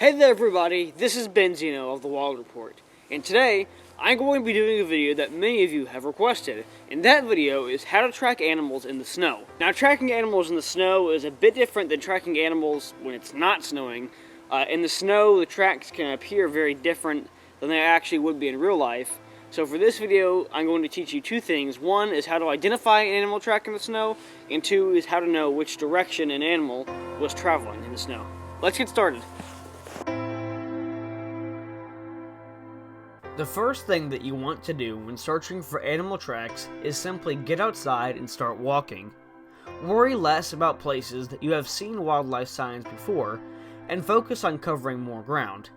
Hey there everybody, this is Benzino of the Wild Report, and today I'm going to be doing a video that many of you have requested, and that video is how to track animals in the snow. Now tracking animals in the snow is a bit different than tracking animals when it's not snowing. In the snow, the tracks can appear very different than they actually would be in real life. So for this video, I'm going to teach you two things. One is how to identify an animal track in the snow, and two is how to know which direction an animal was traveling in the snow. Let's get started. The first thing that you want to do when searching for animal tracks is simply get outside and start walking. Worry less about places that you have seen wildlife signs before, and focus on covering more ground.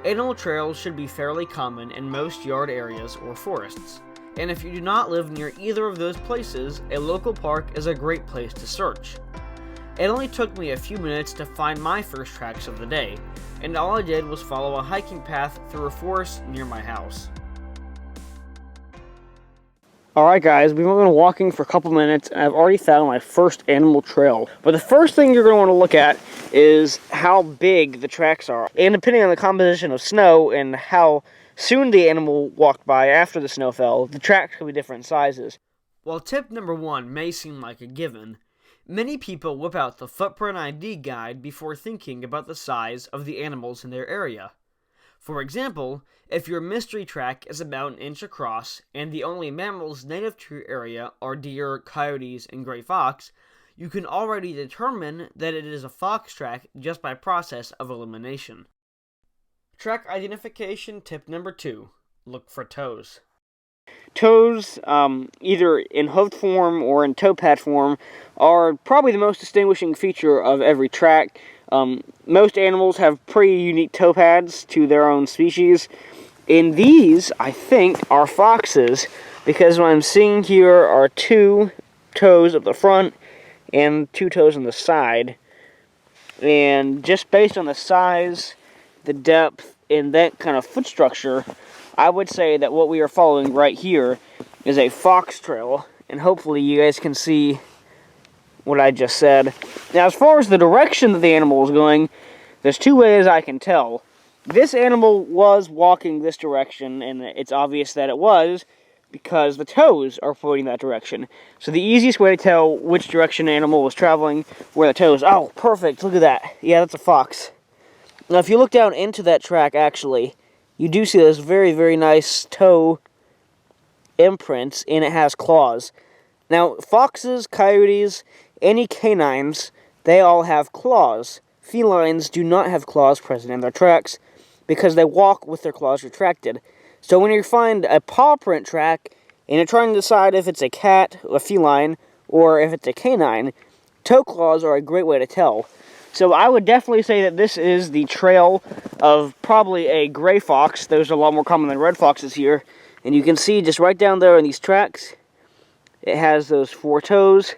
Animal trails should be fairly common in most yard areas or forests, and if you do not live near either of those places, a local park is a great place to search. It only took me a few minutes to find my first tracks of the day, and all I did was follow a hiking path through a forest near my house. Alright guys, we've been walking for a couple minutes and I've already found my first animal trail. But the first thing you're going to want to look at is how big the tracks are. And depending on the composition of snow and how soon the animal walked by after the snow fell, the tracks can be different sizes. While tip number one may seem like a given, many people whip out the Footprint ID guide before thinking about the size of the animals in their area. For example, if your mystery track is about an inch across and the only mammals native to your area are deer, coyotes, and gray fox, you can already determine that it is a fox track just by process of elimination. Track identification tip number two: look for toes. Toes, either in hoofed form or in toe pad form, are probably the most distinguishing feature of every track. Most animals have pretty unique toe pads to their own species, and these, I think, are foxes, because what I'm seeing here are two toes up the front and two toes on the side, and just based on the size, the depth, and that kind of foot structure, I would say that what we are following right here is a fox trail, and hopefully you guys can see what I just said. Now, as far as the direction that the animal is going, there's two ways I can tell. This animal was walking this direction, and it's obvious that it was, because the toes are pointing that direction. So the easiest way to tell which direction an animal was traveling were the toes. Oh, perfect, look at that. Yeah, that's a fox. Now, if you look down into that track, actually, you do see those very, very nice toe imprints, and it has claws. Now, foxes, coyotes, any canines, they all have claws. Felines do not have claws present in their tracks because they walk with their claws retracted. So when you find a paw print track and you're trying to decide if it's a cat, a feline, or if it's a canine, toe claws are a great way to tell. So I would definitely say that this is the trail of probably a gray fox. Those are a lot more common than red foxes here. And you can see just right down there in these tracks, it has those four toes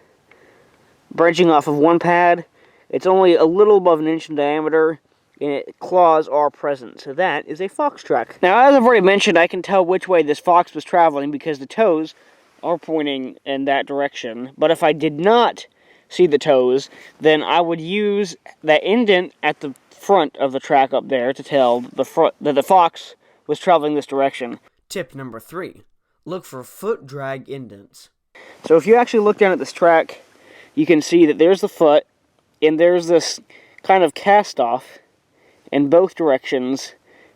branching off of one pad. It's only a little above an inch in diameter, and claws are present. So that is a fox track. Now, as I've already mentioned, I can tell which way this fox was traveling because the toes are pointing in that direction. But if I did not see the toes, then I would use that indent at the front of the track up there to tell that the fox was traveling this direction. Tip number three: look for foot drag indents. So if you actually look down at this track, you can see that there's the foot, and there's this kind of cast-off in both directions.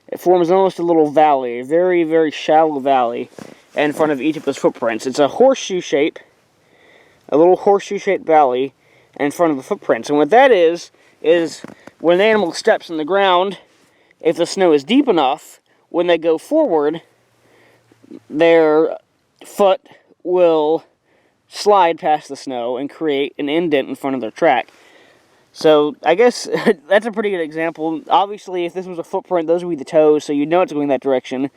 It forms almost a little valley, a very, very shallow valley in front of each of those footprints. It's a horseshoe shape, a little horseshoe-shaped valley in front of the footprints. And what that is when an animal steps in the ground, if the snow is deep enough, when they go forward, their foot will slide past the snow and create an indent in front of their track. So I guess that's a pretty good example. Obviously, if this was a footprint, those would be the toes, so you know it's going that direction.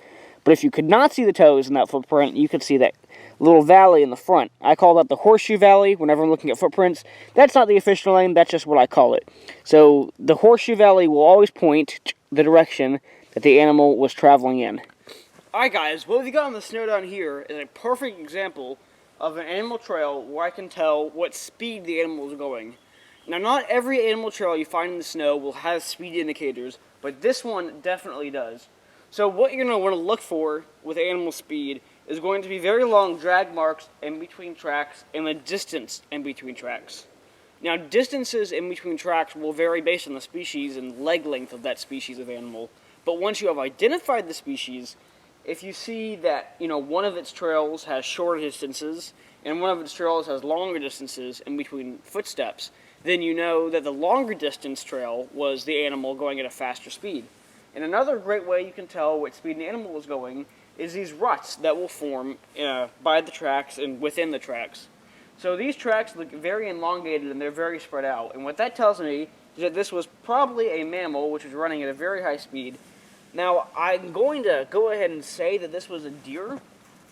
But if you could not see the toes in that footprint, you could see that little valley in the front. I call that the horseshoe valley whenever I'm looking at footprints. That's not the official name, that's just what I call it. So the horseshoe valley will always point the direction that the animal was traveling in. Alright guys, what we've got on the snow down here is a perfect example of an animal trail where I can tell what speed the animal is going. Now, not every animal trail you find in the snow will have speed indicators, but this one definitely does. So what you're going to want to look for with animal speed is going to be very long drag marks in between tracks and the distance in between tracks. Now, distances in between tracks will vary based on the species and leg length of that species of animal, but once you have identified the species, if you see that, one of its trails has shorter distances and one of its trails has longer distances in between footsteps, then you know that the longer distance trail was the animal going at a faster speed. And another great way you can tell what speed an animal is going is these ruts that will form by the tracks and within the tracks. So these tracks look very elongated and they're very spread out. And what that tells me is that this was probably a mammal which was running at a very high speed. Now, I'm going to go ahead and say that this was a deer.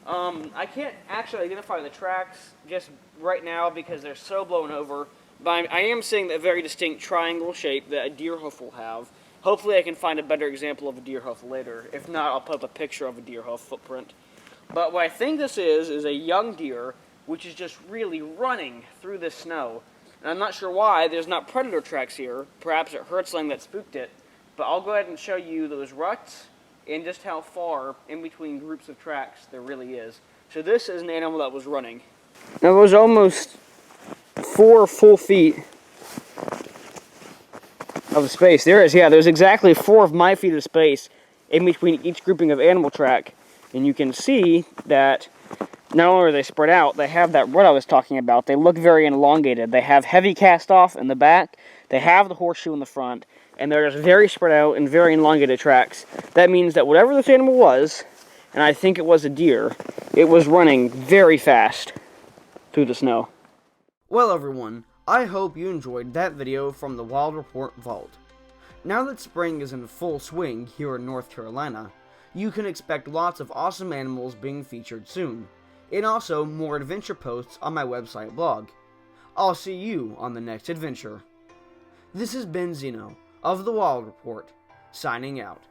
I can't actually identify the tracks just right now because they're so blown over. But I am seeing a very distinct triangle shape that a deer hoof will have. Hopefully I can find a better example of a deer hoof later. If not, I'll put up a picture of a deer hoof footprint. But what I think this is a young deer which is just really running through the snow. And I'm not sure why there's not predator tracks here. Perhaps it heard something that spooked it. But I'll go ahead and show you those ruts and just how far in between groups of tracks there really is. So this is an animal that was running. Now it was almost 4 full feet of space. There's exactly 4 of my feet of space in between each grouping of animal track. And you can see that not only are they spread out, they have that rut I was talking about. They look very elongated. They have heavy cast off in the back, they have the horseshoe in the front, and they're just very spread out and very elongated tracks. That means that whatever this animal was, and I think it was a deer, it was running very fast through the snow. Well, everyone, I hope you enjoyed that video from the Wild Report Vault. Now that spring is in full swing here in North Carolina, you can expect lots of awesome animals being featured soon, and also more adventure posts on my website blog. I'll see you on the next adventure. This has been Zeno of the Wild Report, signing out.